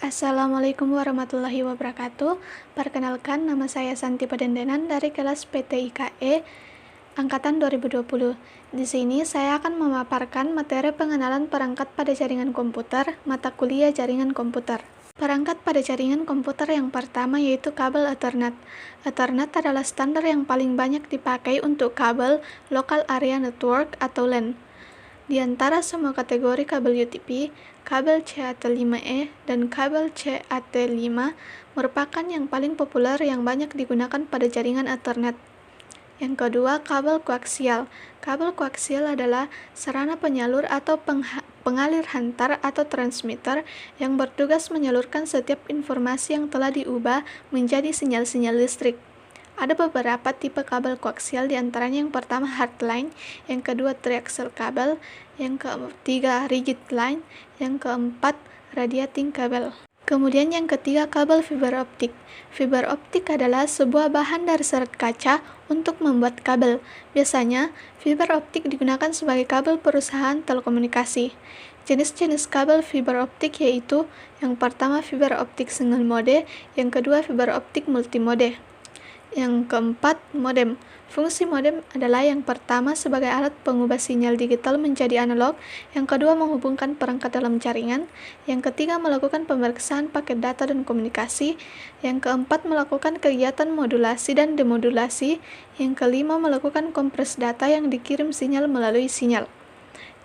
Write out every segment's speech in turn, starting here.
Assalamualaikum warahmatullahi wabarakatuh. Perkenalkan, nama saya Santi Padendenan dari kelas PTIKE Angkatan 2020. Di sini saya akan memaparkan materi pengenalan perangkat pada jaringan komputer, mata kuliah jaringan komputer. Perangkat pada jaringan komputer yang pertama yaitu kabel Ethernet. Ethernet adalah standar yang paling banyak dipakai untuk kabel Local Area Network atau LAN. Di antara semua kategori kabel UTP, kabel CAT5E dan kabel CAT5 merupakan yang paling populer yang banyak digunakan pada jaringan Ethernet. Yang kedua, kabel koaksial. Kabel koaksial adalah sarana penyalur atau pengalir hantar atau transmitter yang bertugas menyalurkan setiap informasi yang telah diubah menjadi sinyal-sinyal listrik. Ada beberapa tipe kabel koaksial, diantaranya yang pertama hardline, yang kedua triaxial kabel, yang ketiga rigid line, yang keempat radiating kabel. Kemudian yang ketiga kabel fiber optik. Fiber optik adalah sebuah bahan dari serat kaca untuk membuat kabel. Biasanya, fiber optik digunakan sebagai kabel perusahaan telekomunikasi. Jenis-jenis kabel fiber optik yaitu yang pertama fiber optik single mode, yang kedua fiber optik multimode. Yang keempat, modem. Fungsi modem adalah yang pertama sebagai alat pengubah sinyal digital menjadi analog, yang kedua menghubungkan perangkat dalam jaringan, yang ketiga melakukan pemeriksaan paket data dan komunikasi, yang keempat melakukan kegiatan modulasi dan demodulasi, yang kelima melakukan kompres data yang dikirim sinyal melalui sinyal.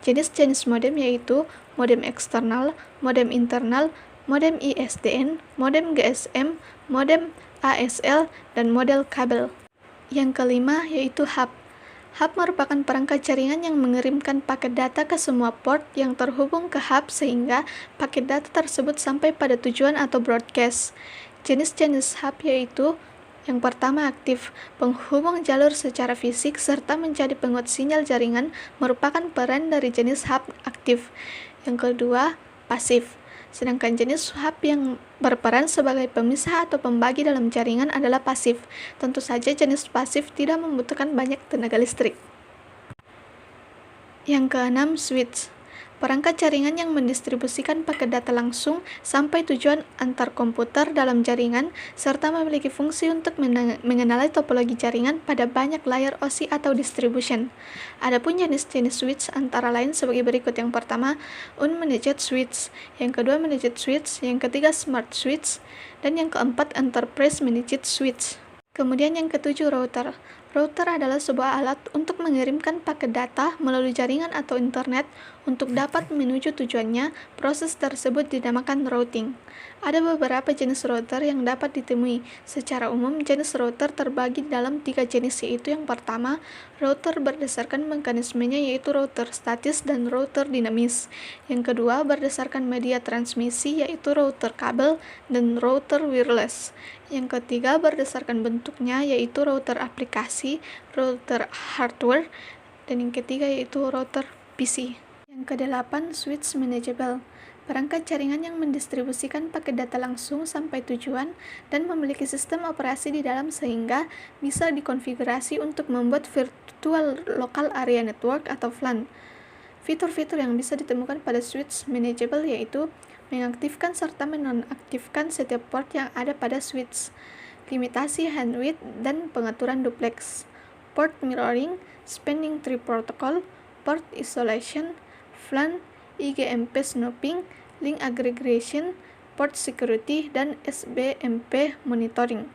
Jenis-jenis modem yaitu modem eksternal, modem internal, modem ISDN, modem GSM, modem ASL, dan model kabel. Yang kelima yaitu hub. Hub merupakan perangkat jaringan yang mengirimkan paket data ke semua port yang terhubung ke hub sehingga paket data tersebut sampai pada tujuan atau broadcast. Jenis-jenis hub yaitu yang pertama aktif, penghubung jalur secara fisik serta menjadi penguat sinyal jaringan merupakan peran dari jenis hub aktif. Yang kedua, pasif. Sedangkan jenis hub yang berperan sebagai pemisah atau pembagi dalam jaringan adalah pasif. Tentu saja jenis pasif tidak membutuhkan banyak tenaga listrik. Yang keenam, switch. Perangkat jaringan yang mendistribusikan paket data langsung sampai tujuan antar komputer dalam jaringan serta memiliki fungsi untuk mengenali topologi jaringan pada banyak layar OSI atau distribution. Adapun jenis-jenis switch antara lain sebagai berikut. Yang pertama, unmanaged switch, yang kedua managed switch, yang ketiga smart switch, dan yang keempat enterprise managed switch. Kemudian yang ketujuh, router. Router adalah sebuah alat untuk mengirimkan paket data melalui jaringan atau internet untuk dapat menuju tujuannya. Proses tersebut dinamakan routing. Ada beberapa jenis router yang dapat ditemui. Secara umum, jenis router terbagi dalam 3 jenis, yaitu yang pertama, router berdasarkan mekanismenya yaitu router statis dan router dinamis. Yang kedua, berdasarkan media transmisi yaitu router kabel dan router wireless. Yang ketiga, berdasarkan bentuknya yaitu router aplikasi, router hardware, dan yang ketiga yaitu router PC. Yang kedelapan, switch manageable. Perangkat jaringan yang mendistribusikan paket data langsung sampai tujuan dan memiliki sistem operasi di dalam sehingga bisa dikonfigurasi untuk membuat virtual local area network atau VLAN. Fitur-fitur yang bisa ditemukan pada switch manageable yaitu mengaktifkan serta menonaktifkan setiap port yang ada pada switch, limitasi bandwidth dan pengaturan duplex, port mirroring, spanning tree protocol, port isolation, VLAN, IGMP snooping, link aggregation, port security, dan SBMP monitoring.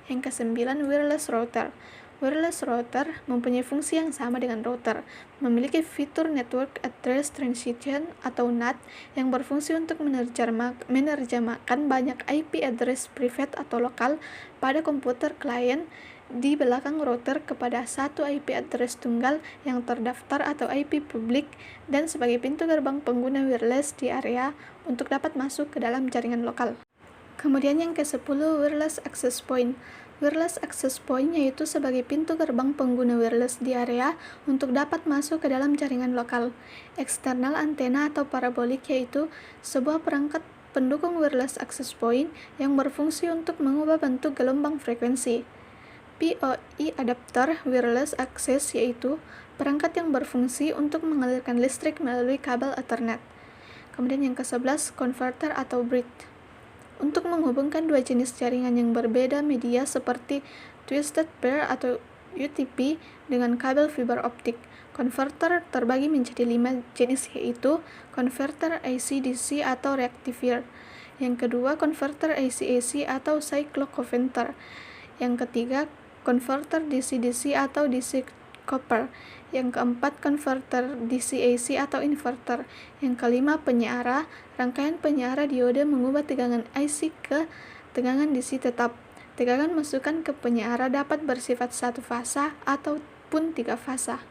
Yang kesembilan, wireless router. Wireless router mempunyai fungsi yang sama dengan router, memiliki fitur Network Address Transition atau NAT yang berfungsi untuk menerjemahkan banyak IP address private atau lokal pada komputer klien di belakang router kepada satu IP address tunggal yang terdaftar atau IP publik dan sebagai pintu gerbang pengguna wireless di area untuk dapat masuk ke dalam jaringan lokal. Kemudian yang ke-10, wireless access point. Wireless access point yaitu sebagai pintu gerbang pengguna wireless di area untuk dapat masuk ke dalam jaringan lokal. Eksternal antena atau parabolik yaitu sebuah perangkat pendukung wireless access point yang berfungsi untuk mengubah bentuk gelombang frekuensi. PoE adapter wireless access yaitu perangkat yang berfungsi untuk mengalirkan listrik melalui kabel Ethernet. Kemudian yang ke-11, converter atau bridge. Untuk menghubungkan dua jenis jaringan yang berbeda media seperti Twisted Pair atau UTP dengan kabel fiber optik, konverter terbagi menjadi 5 jenis, yaitu konverter AC-DC atau rectifier. Yang kedua, konverter AC-AC atau cycloconverter. Yang ketiga, konverter DC-DC atau DC copper. Yang keempat, konverter DC-AC atau inverter. Yang kelima, penyiara. Rangkaian penyiara diode mengubah tegangan AC ke tegangan DC tetap. Tegangan masukan ke penyiara dapat bersifat satu fasa ataupun 3 fasa.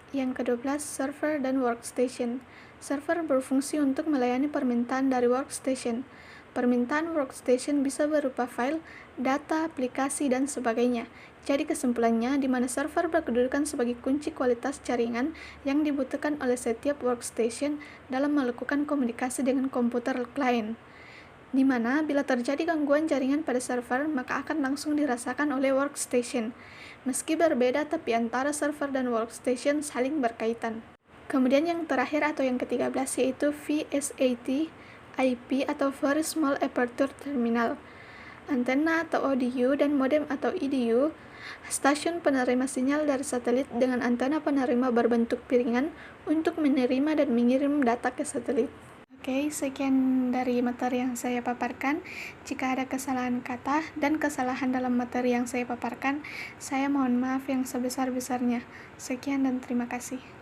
Yang ke-12, server dan workstation. Server berfungsi untuk melayani permintaan dari workstation. Permintaan workstation bisa berupa file, data, aplikasi, dan sebagainya. Jadi kesimpulannya, di mana server berkedudukan sebagai kunci kualitas jaringan yang dibutuhkan oleh setiap workstation dalam melakukan komunikasi dengan komputer klien. Di mana bila terjadi gangguan jaringan pada server, maka akan langsung dirasakan oleh workstation. Meski berbeda, tapi antara server dan workstation saling berkaitan. Kemudian yang terakhir atau yang ke-13 yaitu VSAT IP atau Very Small Aperture Terminal. Antena atau ODU dan modem atau EDU, stasiun penerima sinyal dari satelit dengan antena penerima berbentuk piringan untuk menerima dan mengirim data ke satelit. Oke, sekian dari materi yang saya paparkan. Jika ada kesalahan kata dan kesalahan dalam materi yang saya paparkan, saya mohon maaf yang sebesar-besarnya. Sekian dan terima kasih.